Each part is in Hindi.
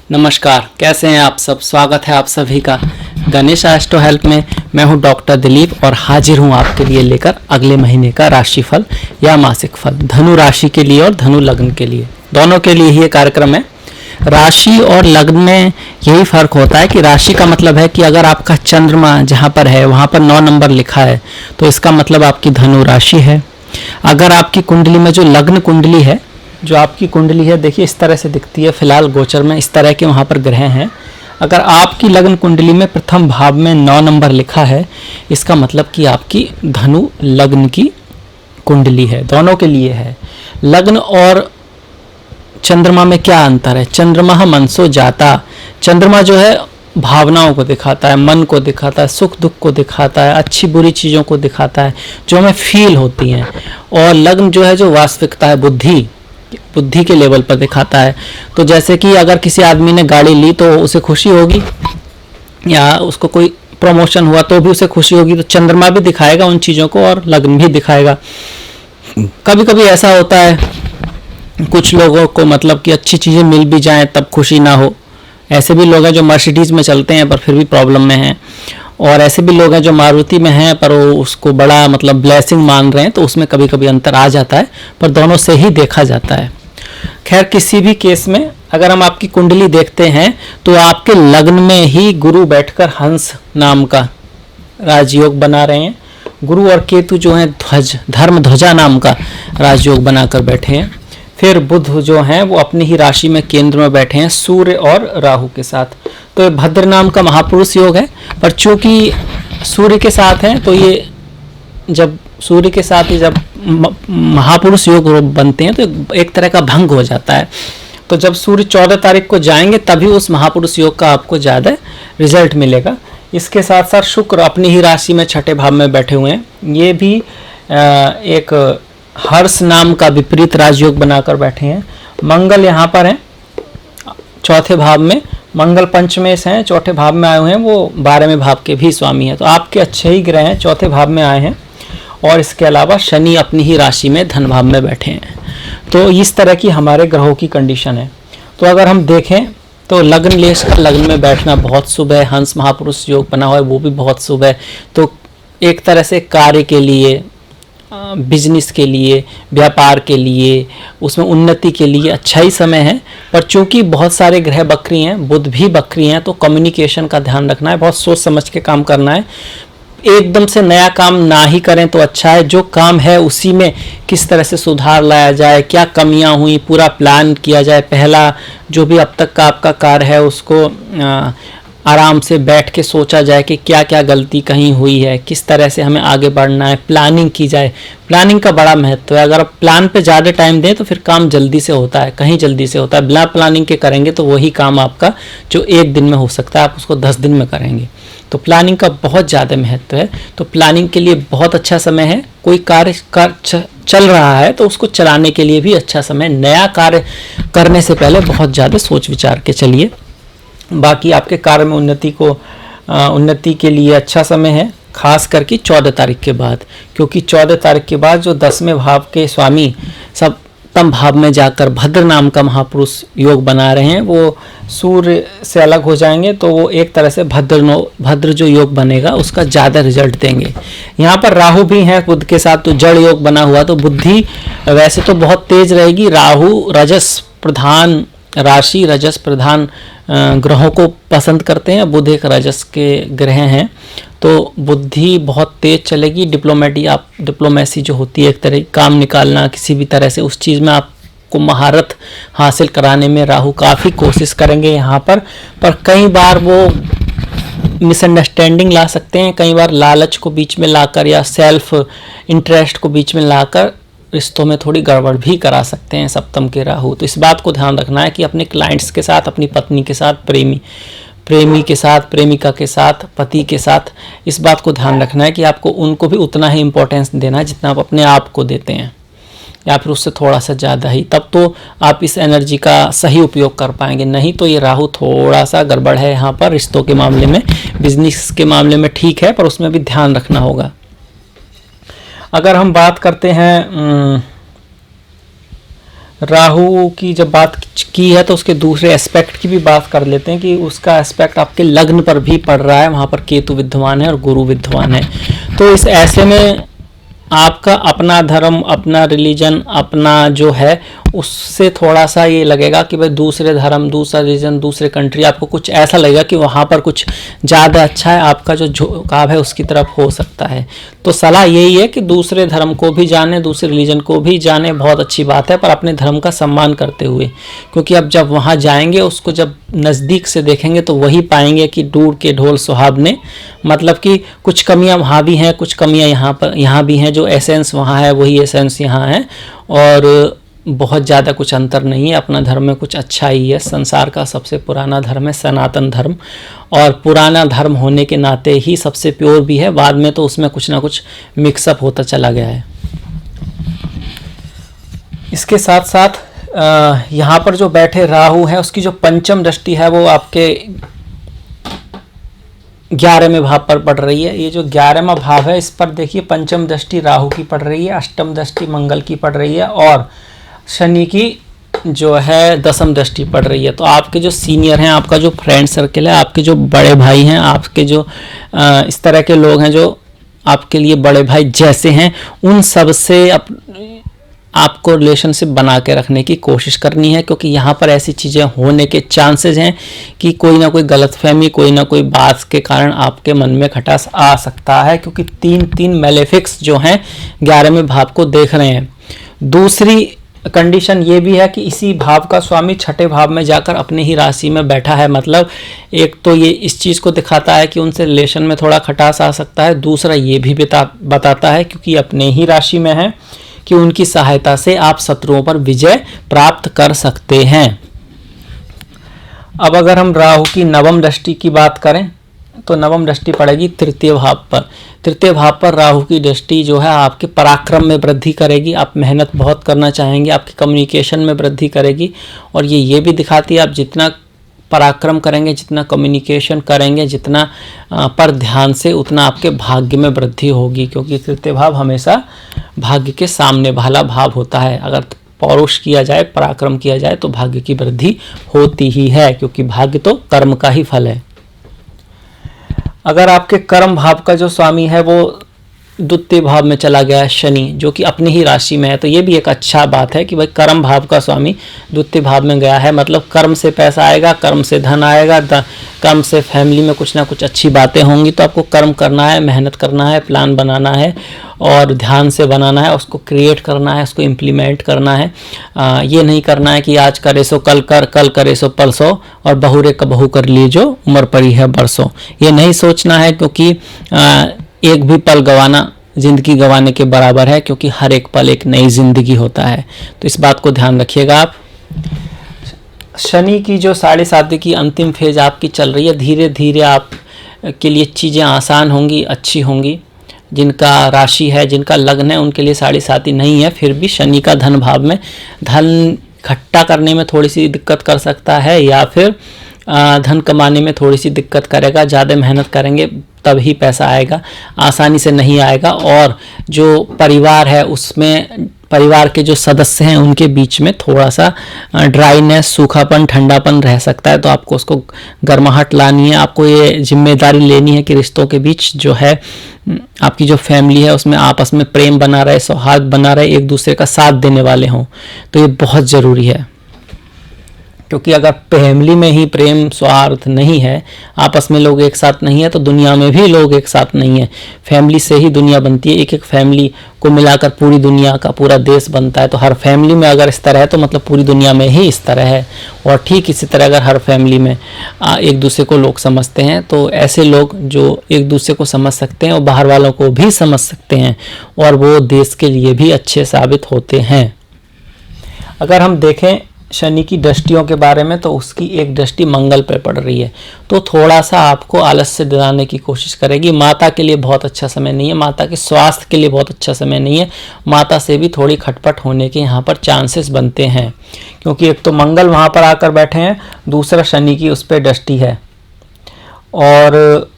नमस्कार, कैसे हैं आप सब। स्वागत है आप सभी का गणेश एस्ट्रो हेल्प में। मैं हूं डॉक्टर दिलीप और हाजिर हूं आपके लिए लेकर अगले महीने का राशिफल या मासिक फल धनु राशि के लिए और धनु लग्न के लिए, दोनों के लिए ही ये कार्यक्रम है। राशि और लग्न में यही फर्क होता है कि राशि का मतलब है कि अगर आपका चंद्रमा जहाँ पर है वहाँ पर 9 नंबर लिखा है तो इसका मतलब आपकी धनु राशि है। अगर आपकी कुंडली में जो लग्न कुंडली है, जो आपकी कुंडली है, देखिए इस तरह से दिखती है। फिलहाल गोचर में इस तरह के वहाँ पर ग्रह हैं। अगर आपकी लग्न कुंडली में प्रथम भाव में 9 नंबर लिखा है, इसका मतलब कि आपकी धनु लग्न की कुंडली है। दोनों के लिए है। लग्न और चंद्रमा में क्या अंतर है? चंद्रमा मनसो जाता। चंद्रमा जो है भावनाओं को दिखाता है, मन को दिखाता है, सुख दुख को दिखाता है, अच्छी बुरी चीज़ों को दिखाता है जो हमें फील होती हैं। और लग्न जो है जो वास्तविकता है, बुद्धि के लेवल पर दिखाता है। तो जैसे कि अगर किसी आदमी ने गाड़ी ली तो उसे खुशी होगी, या उसको कोई प्रमोशन हुआ तो भी उसे खुशी होगी। तो चंद्रमा भी दिखाएगा उन चीज़ों को और लग्न भी दिखाएगा। कभी कभी ऐसा होता है कुछ लोगों को मतलब कि अच्छी चीज़ें मिल भी जाएं तब खुशी ना हो। ऐसे भी लोग हैं जो मर्सिडीज़ में चलते हैं पर फिर भी प्रॉब्लम में हैं, और ऐसे भी लोग हैं जो मारुति में हैं पर वो उसको बड़ा मतलब ब्लेसिंग मान रहे हैं। तो उसमें कभी कभी अंतर आ जाता है, पर दोनों से ही देखा जाता है। खैर, किसी भी केस में अगर हम आपकी कुंडली देखते हैं तो आपके लग्न में ही गुरु बैठकर हंस नाम का राजयोग बना रहे हैं। गुरु और केतु जो है धर्म ध्वजा नाम का राजयोग बनाकर बैठे हैं। फिर बुध जो हैं वो अपनी ही राशि में केंद्र में बैठे हैं सूर्य और राहु के साथ। तो ये भद्र नाम का महापुरुष योग है, पर चूंकि सूर्य के साथ हैं तो ये जब सूर्य के साथ ही जब महापुरुष योग बनते हैं तो एक तरह का भंग हो जाता है। तो जब सूर्य 14 तारीख को जाएंगे तभी उस महापुरुष योग का आपको ज़्यादा रिजल्ट मिलेगा। इसके साथ साथ शुक्र अपनी ही राशि में छठे भाव में बैठे हुए हैं। ये भी एक हर्ष नाम का विपरीत राजयोग बनाकर बैठे हैं। मंगल यहाँ पर हैं चौथे भाव में। मंगल पंचमेश हैं, चौथे भाव में आए हुए हैं। वो 12वें भाव के भी स्वामी हैं। तो आपके अच्छे ही ग्रह हैं, चौथे भाव में आए हैं। और इसके अलावा शनि अपनी ही राशि में धन भाव में बैठे हैं। तो इस तरह की हमारे ग्रहों की कंडीशन है। तो अगर हम देखें तो लग्न लेश का लग्न में बैठना बहुत शुभ है। हंस महापुरुष योग बना हुआ है वो भी बहुत शुभ है। तो एक तरह से कार्य के लिए, बिजनेस के लिए, व्यापार के लिए, उसमें उन्नति के लिए अच्छा ही समय है। पर चूंकि बहुत सारे ग्रह बकरी हैं, बुध भी बकरी हैं, तो कम्युनिकेशन का ध्यान रखना है। बहुत सोच समझ के काम करना है। एकदम से नया काम ना ही करें तो अच्छा है। जो काम है उसी में किस तरह से सुधार लाया जाए, क्या कमियां हुई, पूरा प्लान किया जाए। पहला जो भी अब तक का आपका कार्य है उसको आराम से बैठ के सोचा जाए कि क्या क्या गलती कहीं हुई है, किस तरह से हमें आगे बढ़ना है, प्लानिंग की जाए। प्लानिंग का बड़ा महत्व है। अगर आप प्लान पे ज़्यादा टाइम दें तो फिर काम जल्दी से होता है, कहीं जल्दी से होता है। बिना प्लानिंग के करेंगे तो वही काम आपका जो 1 दिन में हो सकता है आप उसको 10 दिन में करेंगे। तो प्लानिंग का बहुत ज़्यादा महत्व है। तो प्लानिंग के लिए बहुत अच्छा समय है। कोई कार्य चल रहा है तो उसको चलाने के लिए भी अच्छा समय। नया कार्य करने से पहले बहुत ज़्यादा सोच विचार के चलिए। बाकी आपके कार्य में उन्नति के लिए अच्छा समय है, खास करके 14 तारीख के बाद। क्योंकि 14 तारीख के बाद जो 10वें भाव के स्वामी सप्तम भाव में जाकर भद्र नाम का महापुरुष योग बना रहे हैं, वो सूर्य से अलग हो जाएंगे। तो वो एक तरह से भद्र जो योग बनेगा उसका ज़्यादा रिजल्ट देंगे। यहाँ पर राहु भी हैं बुध के साथ, तो जड़ योग बना हुआ। तो बुद्धि वैसे तो बहुत तेज रहेगी। राहु रजस प्रधान राशि, रजस प्रधान ग्रहों को पसंद करते हैं। बुध एक रजस के ग्रह हैं, तो बुद्धि बहुत तेज चलेगी। डिप्लोमेसी जो होती है, एक तरह काम निकालना किसी भी तरह से, उस चीज़ में आपको महारत हासिल कराने में राहु काफ़ी कोशिश करेंगे यहाँ पर कई बार वो मिसअंडरस्टैंडिंग ला सकते हैं। कई बार लालच को बीच में लाकर या सेल्फ इंटरेस्ट को बीच में लाकर रिश्तों में थोड़ी गड़बड़ भी करा सकते हैं सप्तम के राहु। तो इस बात को ध्यान रखना है कि अपने क्लाइंट्स के साथ, अपनी पत्नी के साथ, प्रेमी के साथ, प्रेमिका के साथ, पति के साथ, इस बात को ध्यान रखना है कि आपको उनको भी उतना ही इम्पोर्टेंस देना है जितना आप अपने आप को देते हैं, या फिर उससे थोड़ा सा ज़्यादा ही। तब तो आप इस एनर्जी का सही उपयोग कर पाएंगे। नहीं तो ये राहु थोड़ा सा गड़बड़ है यहाँ पर रिश्तों के मामले में। बिजनेस के मामले में ठीक है, पर उसमें भी ध्यान रखना होगा। अगर हम बात करते हैं राहु की जब बात की है तो उसके दूसरे एस्पेक्ट की भी बात कर लेते हैं कि उसका एस्पेक्ट आपके लग्न पर भी पड़ रहा है, वहाँ पर केतु विद्यमान है और गुरु विद्यमान है। तो इस ऐसे में आपका अपना धर्म, अपना रिलीजन, अपना जो है उससे थोड़ा सा ये लगेगा कि भाई दूसरे धर्म, दूसरा रिलीजन, दूसरे कंट्री, आपको कुछ ऐसा लगेगा कि वहाँ पर कुछ ज़्यादा अच्छा है, आपका जो झुकाव है उसकी तरफ हो सकता है। तो सलाह यही है कि दूसरे धर्म को भी जाने, दूसरे रिलीजन को भी जाने, बहुत अच्छी बात है, पर अपने धर्म का सम्मान करते हुए, क्योंकि अब जब वहाँ जाएंगे उसको जब नज़दीक से देखेंगे तो वही पाएंगे कि दूर के ढोल सुहावने, मतलब कि कुछ कमियां वहाँ भी हैं, कुछ कमियां यहाँ भी हैं, जो एसेंस वहाँ है वही एसेंस यहाँ है, और बहुत ज़्यादा कुछ अंतर नहीं है। अपना धर्म में कुछ अच्छा ही है। संसार का सबसे पुराना धर्म है सनातन धर्म, और पुराना धर्म होने के नाते ही सबसे प्योर भी है। बाद में तो उसमें कुछ ना कुछ मिक्सअप होता चला गया है। इसके साथ साथ यहाँ पर जो बैठे राहु है उसकी जो पंचम दृष्टि है वो आपके 11वें भाव पर पड़ रही है। ये जो 11वां भाव है इस पर देखिए पंचम दृष्टि राहु की पड़ रही है, अष्टम दृष्टि मंगल की पड़ रही है, और शनि की जो है 10वीं दृष्टि पड़ रही है। तो आपके जो सीनियर हैं, आपका जो फ्रेंड सर्कल है, आपके जो बड़े भाई हैं, आपके जो इस तरह के लोग हैं जो आपके लिए बड़े भाई जैसे हैं, उन सब से आपको रिलेशनशिप बना के रखने की कोशिश करनी है, क्योंकि यहाँ पर ऐसी चीज़ें होने के चांसेस हैं कि कोई ना कोई गलतफहमी, कोई ना कोई बात के कारण आपके मन में खटास आ सकता है, क्योंकि तीन मेलेफिक्स जो हैं 11वें भाव को देख रहे हैं। दूसरी कंडीशन ये भी है कि इसी भाव का स्वामी छठे भाव में जाकर अपनी ही राशि में बैठा है। मतलब एक तो ये इस चीज़ को दिखाता है कि उनसे रिलेशन में थोड़ा खटास आ सकता है, दूसरा ये भी बताता है क्योंकि अपने ही राशि में है कि उनकी सहायता से आप शत्रुओं पर विजय प्राप्त कर सकते हैं। अब अगर हम राहु की 9वीं दृष्टि की बात करें तो 9वीं दृष्टि पड़ेगी तृतीय भाव पर। तृतीय भाव पर राहु की दृष्टि जो है आपके पराक्रम में वृद्धि करेगी, आप मेहनत बहुत करना चाहेंगे, आपकी कम्युनिकेशन में वृद्धि करेगी, और ये भी दिखाती है आप जितना पराक्रम करेंगे, जितना कम्युनिकेशन करेंगे, जितना पर ध्यान से, उतना आपके भाग्य में वृद्धि होगी, क्योंकि तृतीय भाव हमेशा भाग्य के सामने वाला भाव होता है। अगर पौरुष किया जाए, पराक्रम किया जाए तो भाग्य की वृद्धि होती ही है, क्योंकि भाग्य तो कर्म का ही फल है। अगर आपके कर्म भाव का जो स्वामी है वो द्वितीय भाव में चला गया है शनि, जो कि अपनी ही राशि में है, तो ये भी एक अच्छा बात है कि भाई कर्म भाव का स्वामी द्वितीय भाव में गया है, मतलब कर्म से पैसा आएगा, कर्म से धन आएगा, कर्म से फैमिली में कुछ ना कुछ अच्छी बातें होंगी। तो आपको कर्म करना है, मेहनत करना है, प्लान बनाना है और ध्यान से बनाना है, उसको क्रिएट करना है, उसको इम्प्लीमेंट करना है। ये नहीं करना है कि आज करे सो कल कर, कल करे सो परसों, और बहुरे कबहू कर लीजो उम्र पड़ी है बरसों। ये नहीं सोचना है, क्योंकि एक भी पल गंवाना जिंदगी गंवाने के बराबर है, क्योंकि हर एक पल एक नई जिंदगी होता है। तो इस बात को ध्यान रखिएगा आप। शनि की जो 7.5 की अंतिम फेज आपकी चल रही है, धीरे धीरे आप के लिए चीज़ें आसान होंगी, अच्छी होंगी। जिनका राशि है, जिनका लग्न है, उनके लिए 7.5 नहीं है, फिर भी शनि का धन भाव में धन इकट्ठा करने में थोड़ी सी दिक्कत कर सकता है, या फिर धन कमाने में थोड़ी सी दिक्कत करेगा। ज़्यादा मेहनत करेंगे तभी पैसा आएगा, आसानी से नहीं आएगा। और जो परिवार है उसमें परिवार के जो सदस्य हैं उनके बीच में थोड़ा सा ड्राइनेस, सूखापन, ठंडापन रह सकता है। तो आपको उसको गर्माहट लानी है, आपको ये जिम्मेदारी लेनी है कि रिश्तों के बीच जो है आपकी जो फैमिली है उसमें आपस में प्रेम बना रहे, सौहार्द बना रहे, एक दूसरे का साथ देने वाले हों। तो ये बहुत ज़रूरी है, क्योंकि अगर फैमिली में ही प्रेम सौहार्द नहीं है, आपस में लोग एक साथ नहीं है, तो दुनिया में भी लोग एक साथ नहीं है। फैमिली से ही दुनिया बनती है, एक एक फैमिली को मिलाकर पूरी दुनिया का पूरा देश बनता है। तो हर फैमिली में अगर इस तरह है तो मतलब पूरी दुनिया में ही इस तरह है। और ठीक इसी तरह अगर हर फैमिली में एक दूसरे को लोग समझते हैं, तो ऐसे लोग जो एक दूसरे को समझ सकते हैं और बाहर वालों को भी समझ सकते हैं, और वो देश के लिए भी अच्छे साबित होते हैं। अगर हम देखें शनि की दृष्टियों के बारे में, तो उसकी एक दृष्टि मंगल पर पड़ रही है, तो थोड़ा सा आपको आलस्य दिलाने की कोशिश करेगी। माता के लिए बहुत अच्छा समय नहीं है, माता के स्वास्थ्य के लिए बहुत अच्छा समय नहीं है, माता से भी थोड़ी खटपट होने के यहाँ पर चांसेस बनते हैं, क्योंकि एक तो मंगल वहाँ पर आकर बैठे हैं, दूसरा शनि की उस पर दृष्टि है। और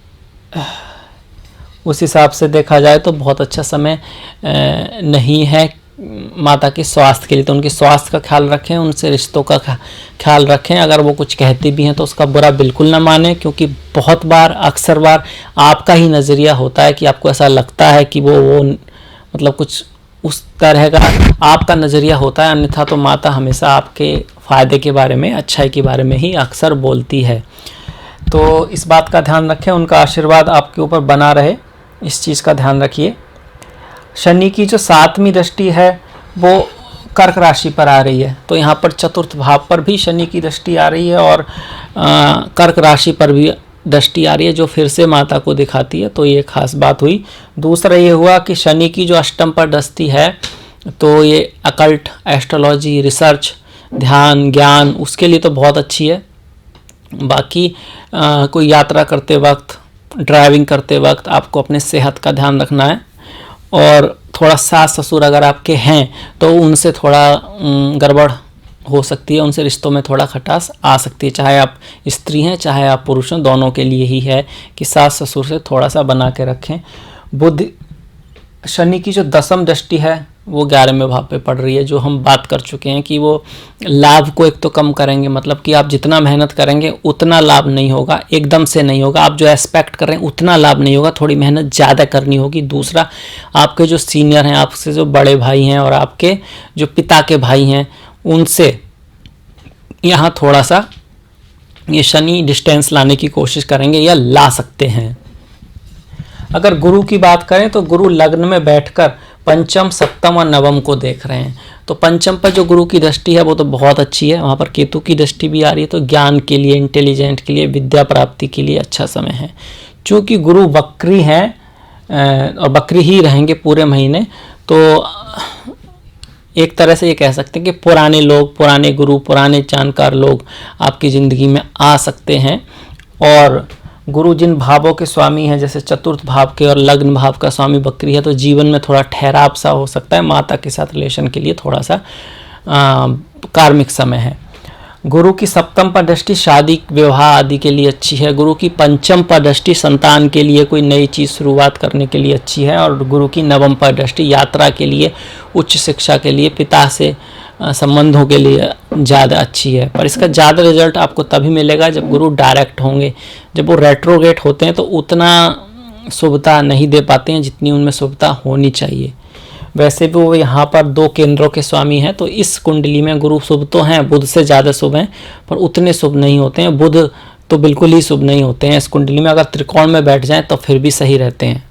उस हिसाब से देखा जाए तो बहुत अच्छा समय नहीं है माता के स्वास्थ्य के लिए, तो उनके स्वास्थ्य का ख्याल रखें, उनसे रिश्तों का ख्याल रखें। अगर वो कुछ कहती भी हैं तो उसका बुरा बिल्कुल ना माने, क्योंकि बहुत बार अक्सर बार आपका ही नज़रिया होता है कि आपको ऐसा लगता है कि वो मतलब कुछ उस तरह का आपका नज़रिया होता है, अन्यथा तो माता हमेशा आपके फ़ायदे के बारे में, अच्छाई के बारे में ही अक्सर बोलती है। तो इस बात का ध्यान रखें, उनका आशीर्वाद आपके ऊपर बना रहे, इस चीज़ का ध्यान रखिए। शनि की जो 7वीं दृष्टि है वो कर्क राशि पर आ रही है, तो यहाँ पर चतुर्थ भाव पर भी शनि की दृष्टि आ रही है और कर्क राशि पर भी दृष्टि आ रही है, जो फिर से माता को दिखाती है, तो ये खास बात हुई। दूसरा ये हुआ कि शनि की जो अष्टम पर दृष्टि है, तो ये अकल्ट, एस्ट्रोलॉजी, रिसर्च, ध्यान, ज्ञान, उसके लिए तो बहुत अच्छी है। बाकी कोई यात्रा करते वक्त, ड्राइविंग करते वक्त आपको अपने सेहत का ध्यान रखना है, और थोड़ा सास ससुर अगर आपके हैं तो उनसे थोड़ा गड़बड़ हो सकती है, उनसे रिश्तों में थोड़ा खटास आ सकती है, चाहे आप स्त्री हैं चाहे आप पुरुष हैं, दोनों के लिए ही है कि सास ससुर से थोड़ा सा बना के रखें। बुध, शनि की जो 10वीं दृष्टि है वो 11वें भाव पे पड़ रही है, जो हम बात कर चुके हैं कि वो लाभ को एक तो कम करेंगे, मतलब कि आप जितना मेहनत करेंगे उतना लाभ नहीं होगा, एकदम से नहीं होगा, आप जो एक्सपेक्ट कर रहे हैं उतना लाभ नहीं होगा, थोड़ी मेहनत ज़्यादा करनी होगी। दूसरा, आपके जो सीनियर हैं, आपसे जो बड़े भाई हैं और आपके जो पिता के भाई हैं, उनसे यहाँ थोड़ा सा ये शनि डिस्टेंस लाने की कोशिश करेंगे या ला सकते हैं। अगर गुरु की बात करें तो गुरु लग्न में बैठकर पंचम, सप्तम और नवम को देख रहे हैं, तो पंचम पर जो गुरु की दृष्टि है वो तो बहुत अच्छी है, वहाँ पर केतु की दृष्टि भी आ रही है, तो ज्ञान के लिए, इंटेलिजेंट के लिए, विद्या प्राप्ति के लिए अच्छा समय है। चूँकि गुरु वक्री हैं और वक्री ही रहेंगे पूरे महीने, तो एक तरह से ये कह सकते हैं कि पुराने लोग, पुराने गुरु, पुराने जानकार लोग आपकी ज़िंदगी में आ सकते हैं। और गुरु जिन भावों के स्वामी हैं, जैसे चतुर्थ भाव के और लग्न भाव का स्वामी बकरी है, तो जीवन में थोड़ा ठहराव सा हो सकता है, माता के साथ रिलेशन के लिए थोड़ा सा कार्मिक समय है। गुरु की सप्तम पर दृष्टि शादी, विवाह आदि के लिए अच्छी है। गुरु की पंचम पर दृष्टि संतान के लिए, कोई नई चीज़ शुरुआत करने के लिए अच्छी है। और गुरु की नवम पर दृष्टि यात्रा के लिए, उच्च शिक्षा के लिए, पिता से संबंधों के लिए ज़्यादा अच्छी है। पर इसका ज़्यादा रिजल्ट आपको तभी मिलेगा जब गुरु डायरेक्ट होंगे। जब वो रेट्रोगेट होते हैं तो उतना शुभता नहीं दे पाते हैं जितनी उनमें शुभता होनी चाहिए। वैसे भी वो यहाँ पर 2 केंद्रों के स्वामी हैं, तो इस कुंडली में गुरु शुभ तो हैं, बुध से ज़्यादा शुभ हैं, पर उतने शुभ नहीं होते हैं। बुध तो बिल्कुल ही शुभ नहीं होते हैं इस कुंडली में। अगर त्रिकोण में बैठ जाएं तो फिर भी सही रहते हैं।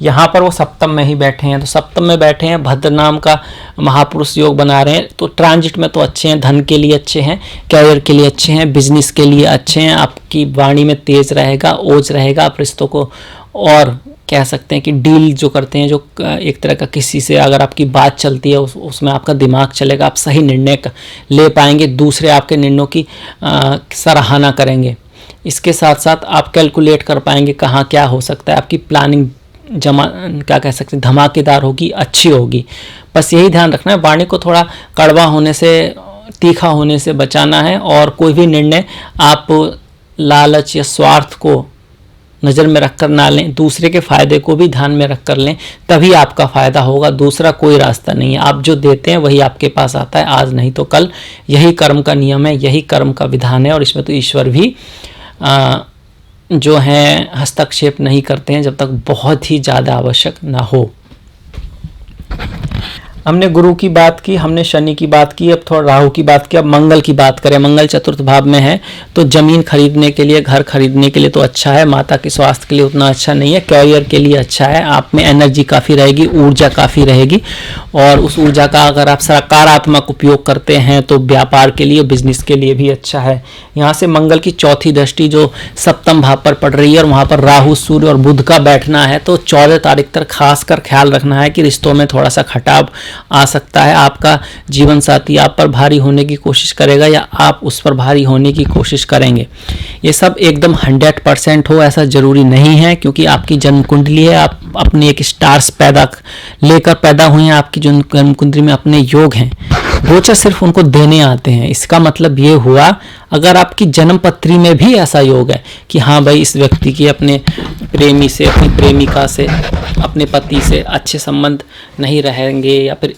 यहाँ पर वो सप्तम में ही बैठे हैं, तो सप्तम में बैठे हैं, भद्र नाम का महापुरुष योग बना रहे हैं, तो ट्रांजिट में तो अच्छे हैं, धन के लिए अच्छे हैं, कैरियर के लिए अच्छे हैं, बिजनेस के लिए अच्छे हैं, आपकी वाणी में तेज रहेगा, ओज रहेगा, आप रिश्तों को और कह सकते हैं कि डील जो करते हैं, जो एक तरह का किसी से अगर आपकी बात चलती है उसमें आपका दिमाग चलेगा, आप सही निर्णय ले पाएंगे, दूसरे आपके निर्णयों की सराहना करेंगे। इसके साथ साथ आप कैलकुलेट कर पाएंगे कहाँ क्या हो सकता है, आपकी प्लानिंग क्या कह सकते हैं, धमाकेदार होगी, अच्छी होगी। बस यही ध्यान रखना है, वाणी को थोड़ा कड़वा होने से, तीखा होने से बचाना है, और कोई भी निर्णय आप लालच या स्वार्थ को नज़र में रखकर ना लें, दूसरे के फ़ायदे को भी ध्यान में रख कर लें, तभी आपका फ़ायदा होगा। दूसरा कोई रास्ता नहीं है, आप जो देते हैं वही आपके पास आता है, आज नहीं तो कल। यही कर्म का नियम है, यही कर्म का विधान है, और इसमें तो ईश्वर भी जो हैं हस्तक्षेप नहीं करते हैं जब तक बहुत ही ज़्यादा आवश्यक ना हो। हमने गुरु की बात की, हमने शनि की बात की, अब थोड़ा राहु की बात की, अब मंगल की बात करें। मंगल चतुर्थ भाव में है, तो ज़मीन खरीदने के लिए, घर खरीदने के लिए तो अच्छा है, माता के स्वास्थ्य के लिए उतना अच्छा नहीं है, कैरियर के लिए अच्छा है, आप में एनर्जी काफ़ी रहेगी, ऊर्जा काफ़ी रहेगी, और उस ऊर्जा का अगर आप सकारात्मक उपयोग करते हैं तो व्यापार के लिए, बिजनेस के लिए भी अच्छा है। यहाँ से मंगल की चौथी दृष्टि जो सप्तम भाव पर पड़ रही है, और वहाँ पर राहु, सूर्य और बुध का बैठना है, तो 14 तारीख तक खासकर ख्याल रखना है कि रिश्तों में थोड़ा सा खटाव आ सकता है। आपका जीवन साथी आप पर भारी होने की कोशिश करेगा या आप उस पर भारी होने की कोशिश करेंगे। ये सब एकदम 100% हो ऐसा ज़रूरी नहीं है, क्योंकि आपकी जन्म कुंडली है, आप अपने एक स्टार्स लेकर पैदा हुए हैं, आपकी जन्म कुंडली में अपने योग हैं, गोचर सिर्फ उनको देने आते हैं। इसका मतलब ये हुआ, अगर आपकी जन्म पत्री में भी ऐसा योग है कि हाँ भाई इस व्यक्ति की अपने प्रेमी से, अपनी प्रेमिका से, अपने पति से अच्छे संबंध नहीं रहेंगे, या फिर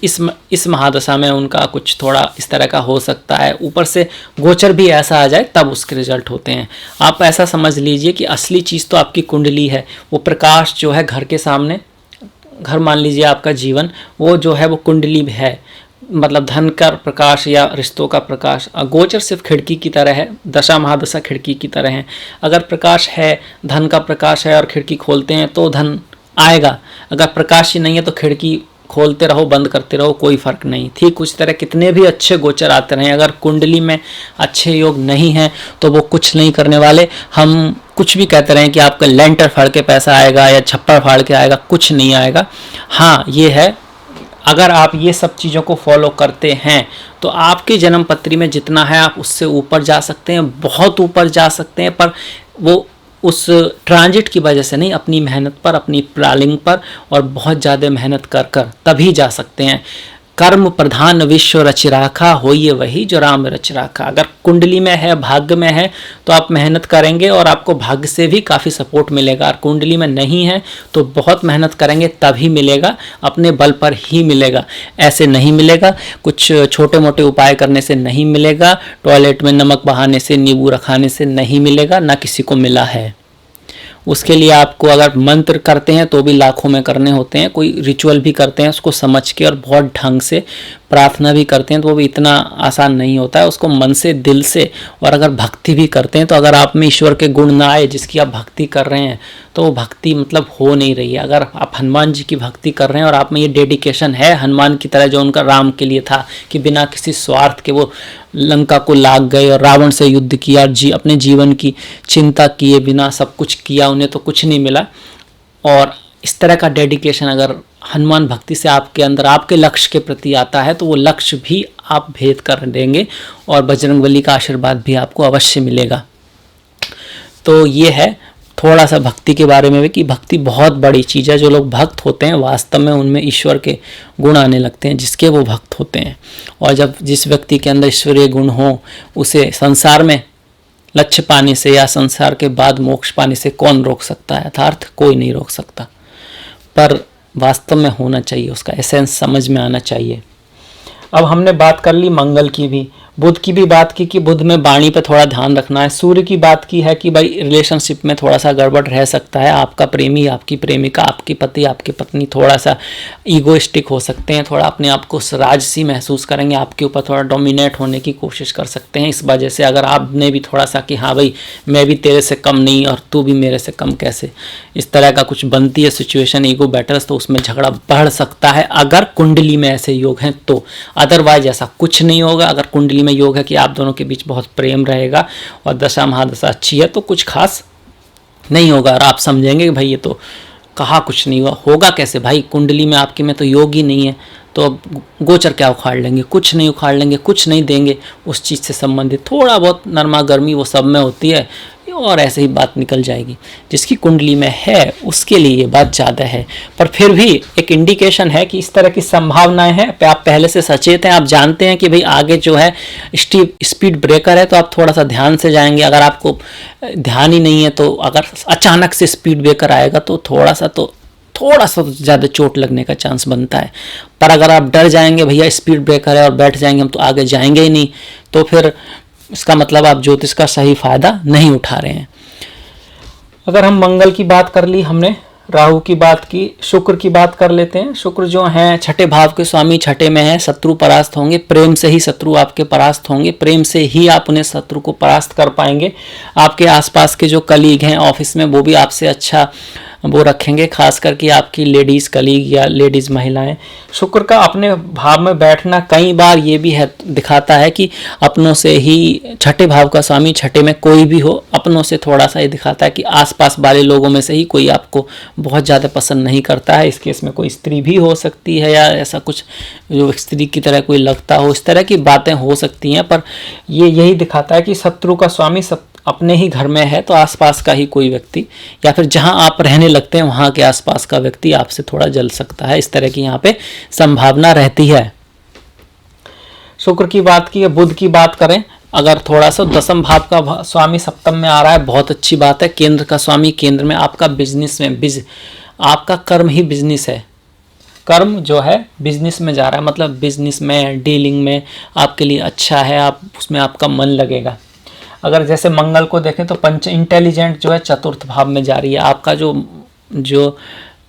इस महादशा में उनका कुछ थोड़ा इस तरह का हो सकता है, ऊपर से गोचर भी ऐसा आ जाए तब उसके रिजल्ट होते हैं। आप ऐसा समझ लीजिए कि असली चीज़ तो आपकी कुंडली है, वो प्रकाश जो है घर के सामने, घर मान लीजिए आपका जीवन, वो जो है वो कुंडली है, मतलब धन का प्रकाश या रिश्तों का प्रकाश। गोचर सिर्फ खिड़की की तरह है, दशा महादशा खिड़की की तरह है। अगर प्रकाश है, धन का प्रकाश है और खिड़की खोलते हैं तो धन आएगा, अगर प्रकाश ही नहीं है तो खिड़की खोलते रहो बंद करते रहो, कोई फर्क नहीं। ठीक उस तरह कितने भी अच्छे गोचर आते रहें, अगर कुंडली में अच्छे योग नहीं हैं तो वो कुछ नहीं करने वाले। हम कुछ भी कहते रहें कि आपका लेंटर फाड़ के पैसा आएगा या छप्पर फाड़ के आएगा, कुछ नहीं आएगा। हाँ ये है, अगर आप ये सब चीज़ों को फॉलो करते हैं तो आपकी जन्म पत्री में जितना है आप उससे ऊपर जा सकते हैं, बहुत ऊपर जा सकते हैं, पर वो उस ट्रांजिट की वजह से नहीं, अपनी मेहनत पर, अपनी प्लानिंग पर और बहुत ज़्यादा मेहनत कर कर तभी जा सकते हैं। कर्म प्रधान विश्व रच राखा, होइए वही जो राम रच राखा। अगर कुंडली में है, भाग्य में है तो आप मेहनत करेंगे और आपको भाग्य से भी काफ़ी सपोर्ट मिलेगा। और कुंडली में नहीं है तो बहुत मेहनत करेंगे तभी मिलेगा, अपने बल पर ही मिलेगा, ऐसे नहीं मिलेगा। कुछ छोटे मोटे उपाय करने से नहीं मिलेगा, टॉयलेट में नमक बहाने से, नींबू रखाने से नहीं मिलेगा, ना किसी को मिला है। उसके लिए आपको अगर मंत्र करते हैं तो भी लाखों में करने होते हैं, कोई रिचुअल भी करते हैं उसको समझ के और बहुत ढंग से प्रार्थना भी करते हैं तो वो भी इतना आसान नहीं होता है, उसको मन से, दिल से। और अगर भक्ति भी करते हैं तो अगर आप में ईश्वर के गुण ना आए जिसकी आप भक्ति कर रहे हैं तो वो भक्ति मतलब हो नहीं रही है। अगर आप हनुमान जी की भक्ति कर रहे हैं और आप में ये डेडिकेशन है हनुमान की तरह जो उनका राम के लिए था कि बिना किसी स्वार्थ के वो लंका को लाग गए और रावण से युद्ध किया, अपने जीवन की चिंता किए बिना सब कुछ किया, उन्हें तो कुछ नहीं मिला। और इस तरह का डेडिकेशन अगर हनुमान भक्ति से आपके अंदर, आपके लक्ष्य के प्रति आता है तो वो लक्ष्य भी आप भेद कर देंगे और बजरंगबली का आशीर्वाद भी आपको अवश्य मिलेगा। तो ये है थोड़ा सा भक्ति के बारे में भी कि भक्ति बहुत बड़ी चीज़ है। जो लोग भक्त होते हैं वास्तव में उनमें ईश्वर के गुण आने लगते हैं जिसके वो भक्त होते हैं। और जब जिस व्यक्ति के अंदर ईश्वरीय गुण हो उसे संसार में लक्ष्य पाने से या संसार के बाद मोक्ष पाने से कौन रोक सकता है? अर्थात कोई नहीं रोक सकता, पर वास्तव में होना चाहिए, उसका एसेंस समझ में आना चाहिए। अब हमने बात कर ली मंगल की भी, बुध की भी बात की कि बुध में वाणी पे थोड़ा ध्यान रखना है। सूर्य की बात की है कि भाई रिलेशनशिप में थोड़ा सा गड़बड़ रह सकता है, आपका प्रेमी, आपकी प्रेमिका, आपकी पति, आपकी पत्नी थोड़ा सा ईगोइस्टिक हो सकते हैं, थोड़ा अपने आप को राजसी महसूस करेंगे, आपके ऊपर थोड़ा डोमिनेट होने की कोशिश कर सकते हैं। इस वजह से अगर आपने भी थोड़ा सा कि हाँ भाई मैं भी तेरे से कम नहीं और तू भी मेरे से कम कैसे, इस तरह का कुछ बनती है सिचुएशन, ईगो बैटल्स, तो उसमें झगड़ा बढ़ सकता है अगर कुंडली में ऐसे योग हैं तो। अदरवाइज ऐसा कुछ नहीं होगा। अगर कुंडली में योग है कि आप दोनों के बीच बहुत प्रेम रहेगा और दशा महादशा अच्छी है तो कुछ खास नहीं होगा और आप समझेंगे कि भाई ये तो कहा कुछ नहीं हुआ, होगा कैसे भाई, कुंडली में आपके में तो योग ही नहीं है, तो अब गोचर क्या उखाड़ लेंगे? कुछ नहीं उखाड़ लेंगे, कुछ नहीं देंगे। उस चीज़ से संबंधित थोड़ा बहुत नरमा गर्मी वो सब में होती है और ऐसे ही बात निकल जाएगी। जिसकी कुंडली में है उसके लिए ये बात ज़्यादा है, पर फिर भी एक इंडिकेशन है कि इस तरह की संभावनाएं हैं। आप पहले से सचेत हैं, आप जानते हैं कि भाई आगे जो है स्पीड ब्रेकर है तो आप थोड़ा सा ध्यान से जाएंगे। अगर आपको ध्यान ही नहीं है तो अगर अचानक से स्पीड ब्रेकर आएगा तो थोड़ा सा ज़्यादा चोट लगने का चांस बनता है। पर अगर आप डर जाएंगे भैया स्पीड ब्रेकर है और बैठ जाएंगे हम तो आगे जाएंगे ही नहीं, तो फिर इसका मतलब आप ज्योतिष का सही फायदा नहीं उठा रहे हैं। अगर हम मंगल की बात कर ली हमने, राहु की बात की, शुक्र की बात कर लेते हैं। शुक्र जो हैं छठे भाव के स्वामी, छठे में है, शत्रु परास्त होंगे। प्रेम से ही शत्रु आपके परास्त होंगे, प्रेम से ही आप उन्हें शत्रु को परास्त कर पाएंगे। आपके आसपास के जो कलीग हैं ऑफिस में वो भी आपसे अच्छा वो रखेंगे, खास करके आपकी लेडीज़ कलीग या लेडीज़ महिलाएं। शुक्र का अपने भाव में बैठना कई बार ये भी है दिखाता है कि अपनों से ही, छठे भाव का स्वामी छठे में कोई भी हो, अपनों से थोड़ा सा ये दिखाता है कि आसपास वाले लोगों में से ही कोई आपको बहुत ज़्यादा पसंद नहीं करता है। इस केस में कोई स्त्री भी हो सकती है या ऐसा कुछ जो स्त्री की तरह कोई लगता हो, इस तरह की बातें हो सकती हैं। पर ये यही दिखाता है कि शत्रु का स्वामी अपने ही घर में है तो आसपास का ही कोई व्यक्ति या फिर जहां आप रहने लगते हैं वहां के आसपास का व्यक्ति आपसे थोड़ा जल सकता है। इस तरह की यहाँ पे संभावना रहती है। शुक्र की बात की, बुध की बात करें अगर थोड़ा सा दसम भाव का स्वामी सप्तम में आ रहा है, बहुत अच्छी बात है। केंद्र का स्वामी केंद्र में, आपका बिजनेस में, आपका कर्म ही बिजनेस है, कर्म जो है बिजनेस में जा रहा है, मतलब बिजनेस में, डीलिंग में आपके लिए अच्छा है, आप उसमें आपका मन लगेगा। अगर जैसे मंगल को देखें तो पंच इंटेलिजेंट जो है चतुर्थ भाव में जा रही है। आपका जो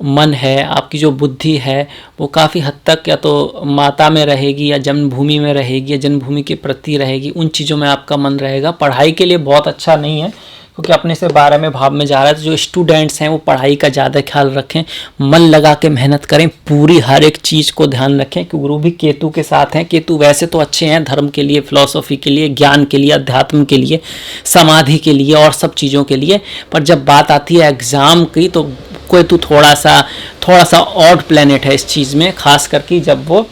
मन है, आपकी जो बुद्धि है, वो काफ़ी हद तक या तो माता में रहेगी या जन्मभूमि में रहेगी या जन्मभूमि के प्रति रहेगी, उन चीज़ों में आपका मन रहेगा। पढ़ाई के लिए बहुत अच्छा नहीं है, क्योंकि अपने से 12वें भाव में जा रहा है। तो जो स्टूडेंट्स हैं वो पढ़ाई का ज़्यादा ख्याल रखें, मन लगा के मेहनत करें, पूरी हर एक चीज़ को ध्यान रखें कि गुरु भी केतु के साथ हैं। केतु वैसे तो अच्छे हैं धर्म के लिए, फिलॉसफी के लिए, ज्ञान के लिए, अध्यात्म के लिए, समाधि के लिए और सब चीज़ों के लिए, पर जब बात आती है एग्ज़ाम की तो केतु थोड़ा सा ऑड प्लैनेट है इस चीज़ में, खास करके जब वो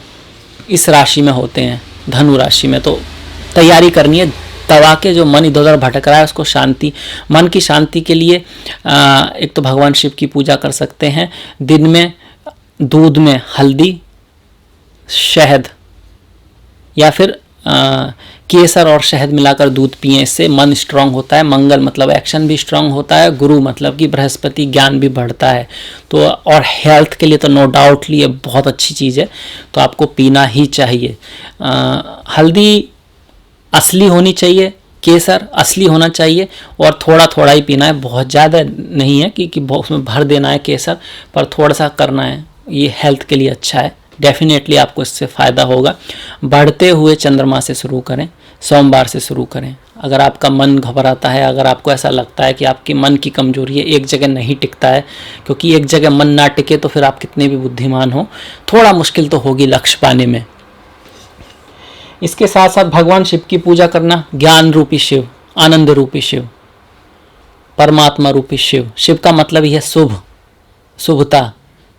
इस राशि में होते हैं, धनु राशि में। तो तैयारी करनी है, दबा के जो मन इधर उधर भटक रहा है उसको शांति, मन की शांति के लिए एक तो भगवान शिव की पूजा कर सकते हैं। दिन में दूध में हल्दी, शहद या फिर केसर और शहद मिलाकर दूध पिएं, इससे मन स्ट्रांग होता है। मंगल मतलब एक्शन भी स्ट्रांग होता है, गुरु मतलब कि बृहस्पति ज्ञान भी बढ़ता है। तो और हेल्थ के लिए तो नो डाउटली ये बहुत अच्छी चीज़ है, तो आपको पीना ही चाहिए। हल्दी असली होनी चाहिए, केसर असली होना चाहिए, और थोड़ा थोड़ा ही पीना है, बहुत ज़्यादा नहीं है कि उसमें भर देना है केसर, पर थोड़ा सा करना है। ये हेल्थ के लिए अच्छा है, डेफिनेटली आपको इससे फ़ायदा होगा। बढ़ते हुए चंद्रमा से शुरू करें, सोमवार से शुरू करें। अगर आपका मन घबराता है, अगर आपको ऐसा लगता है कि आपके मन की कमजोरी है, एक जगह नहीं टिकता है, क्योंकि एक जगह मन ना टिके तो फिर आप कितने भी बुद्धिमान हो, थोड़ा मुश्किल तो होगी लक्ष्य पाने में। इसके साथ साथ भगवान शिव की पूजा करना, ज्ञान रूपी शिव, आनंद रूपी शिव, परमात्मा रूपी शिव। शिव का मतलब ही है शुभ, शुभता।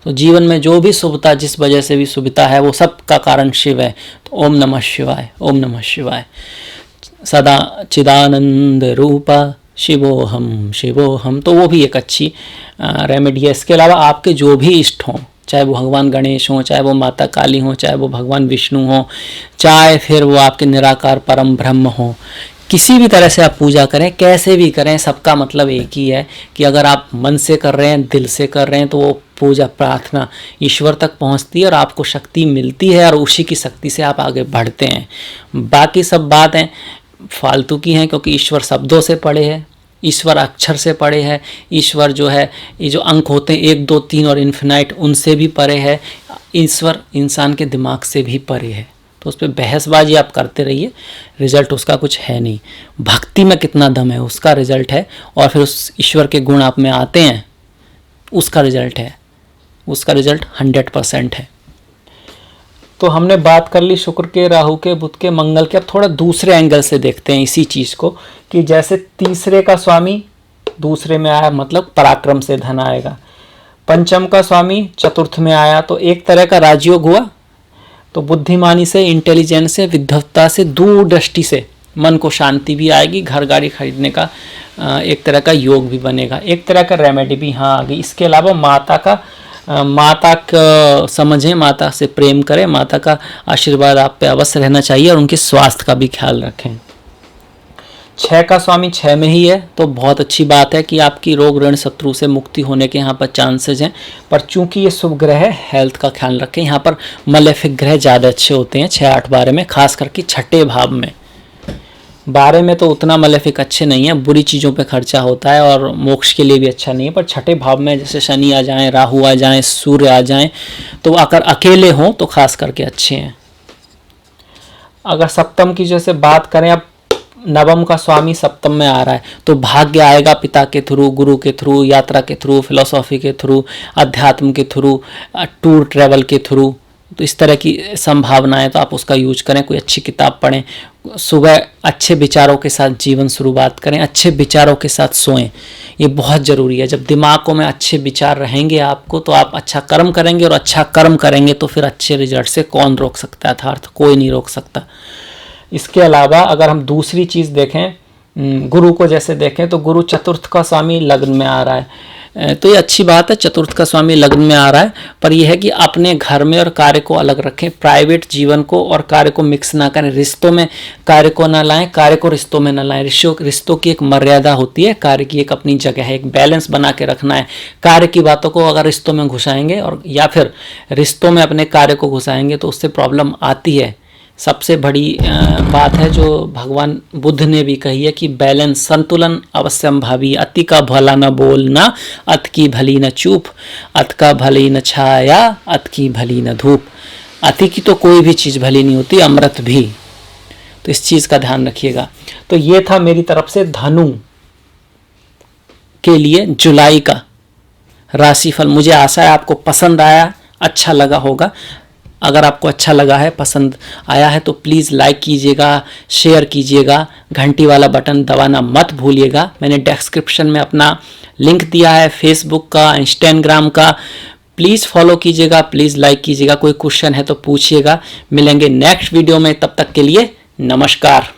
तो जीवन में जो भी शुभता, जिस वजह से भी शुभता है, वो सब का कारण शिव है। तो ओम नमः शिवाय, ओम नमः शिवाय। सदा चिदानंद रूपा शिवोहम शिवोहम, तो वो भी एक अच्छी रेमेडी है। इसके अलावा आपके जो भी इष्ट हों, चाहे वो भगवान गणेश हों, चाहे वो माता काली हों, चाहे वो भगवान विष्णु हों, चाहे फिर वो आपके निराकार परम ब्रह्म हों, किसी भी तरह से आप पूजा करें, कैसे भी करें, सबका मतलब एक ही है कि अगर आप मन से कर रहे हैं, दिल से कर रहे हैं, तो वो पूजा प्रार्थना ईश्वर तक पहुंचती है और आपको शक्ति मिलती है, और उसी की शक्ति से आप आगे बढ़ते हैं। बाकी सब बातें फालतू की हैं, क्योंकि ईश्वर शब्दों से पढ़े है, ईश्वर अक्षर से परे है, ईश्वर जो है, ये जो अंक होते हैं 1 2 3 और इन्फिनाइट, उनसे भी परे है। ईश्वर इंसान के दिमाग से भी परे है। तो उस पर बहसबाजी आप करते रहिए, रिजल्ट उसका कुछ है नहीं। भक्ति में कितना दम है उसका रिजल्ट है, और फिर उस ईश्वर के गुण आप में आते हैं उसका रिजल्ट है, उसका रिजल्ट 100% है। तो हमने बात कर ली शुक्र के, राहु के, बुध के, मंगल के। अब थोड़ा दूसरे एंगल से देखते हैं इसी चीज़ को, कि जैसे तीसरे का स्वामी दूसरे में आया, मतलब पराक्रम से धन आएगा। पंचम का स्वामी चतुर्थ में आया, तो एक तरह का राजयोग हुआ। तो बुद्धिमानी से, इंटेलिजेंस से, विद्वत्ता से, दूरदृष्टि से मन को शांति भी आएगी, घर गाड़ी खरीदने का एक तरह का योग भी बनेगा, एक तरह का रेमेडी भी यहाँ आ गई। इसके अलावा माता का समझें, माता से प्रेम करें, माता का आशीर्वाद आप पे अवश्य रहना चाहिए, और उनके स्वास्थ्य का भी ख्याल रखें। 6 का स्वामी 6 में ही है, तो बहुत अच्छी बात है कि आपकी रोग ऋण शत्रु से मुक्ति होने के यहाँ पर चांसेज हैं। पर चूंकि ये शुभ ग्रह है, हेल्थ का ख्याल रखें। यहाँ पर मलेफिक ग्रह ज़्यादा अच्छे होते हैं 6 8 12 में, खास करके छठे भाव में। 12 में तो उतना मलेफिक अच्छे नहीं है, बुरी चीज़ों पे खर्चा होता है और मोक्ष के लिए भी अच्छा नहीं है। पर छठे भाव में जैसे शनि आ जाएं, राहु आ जाएं, सूर्य आ जाएं, तो अगर अकेले हों तो खास करके अच्छे हैं। अगर सप्तम की जैसे बात करें, अब नवम का स्वामी सप्तम में आ रहा है, तो भाग्य आएगा पिता के थ्रू, गुरु के थ्रू, यात्रा के थ्रू, फिलोसॉफी के थ्रू, अध्यात्म के थ्रू, टूर ट्रैवल के थ्रू। तो इस तरह की संभावनाएं, तो आप उसका यूज करें, कोई अच्छी किताब पढ़ें, सुबह अच्छे विचारों के साथ जीवन शुरुआत करें, अच्छे विचारों के साथ सोएं, ये बहुत ज़रूरी है। जब दिमागों में अच्छे विचार रहेंगे आपको, तो आप अच्छा कर्म करेंगे, और अच्छा कर्म करेंगे तो फिर अच्छे रिजल्ट से कौन रोक सकता है, अर्थात कोई नहीं रोक सकता। इसके अलावा अगर हम दूसरी चीज़ देखें, गुरु को जैसे देखें, तो गुरु चतुर्थ का स्वामी लग्न में आ रहा है, तो ये अच्छी बात है, चतुर्थ का स्वामी लग्न में आ रहा है, पर यह है कि अपने घर में और कार्य को अलग रखें, प्राइवेट जीवन को और कार्य को मिक्स ना करें, रिश्तों में कार्य को ना लाएं, कार्य को रिश्तों में ना लाएं। रिश्तों की एक मर्यादा होती है, कार्य की एक अपनी जगह है, एक बैलेंस बना के रखना है। कार्य की बातों को अगर रिश्तों में घुसाएंगे और या फिर रिश्तों में अपने कार्य को घुसाएंगे तो उससे प्रॉब्लम आती है। सबसे बड़ी बात है जो भगवान बुद्ध ने भी कही है कि बैलेंस, संतुलन अवश्यम भावी, अति का भला न बोलना, अत की भली न चूप, अत का भली न छाया, अत की भली न धूप। अति की तो कोई भी चीज़ भली नहीं होती, अमृत भी। तो इस चीज़ का ध्यान रखिएगा। तो ये था मेरी तरफ से धनु के लिए जुलाई का राशिफल। मुझे आशा है आपको पसंद आया, अच्छा लगा होगा। अगर आपको अच्छा लगा है, पसंद आया है तो प्लीज़ लाइक कीजिएगा, शेयर कीजिएगा, घंटी वाला बटन दबाना मत भूलिएगा। मैंने डिस्क्रिप्शन में अपना लिंक दिया है फेसबुक का, इंस्टाग्राम का, प्लीज़ फॉलो कीजिएगा, प्लीज़ लाइक कीजिएगा। कोई क्वेश्चन है तो पूछिएगा। मिलेंगे नेक्स्ट वीडियो में, तब तक के लिए नमस्कार।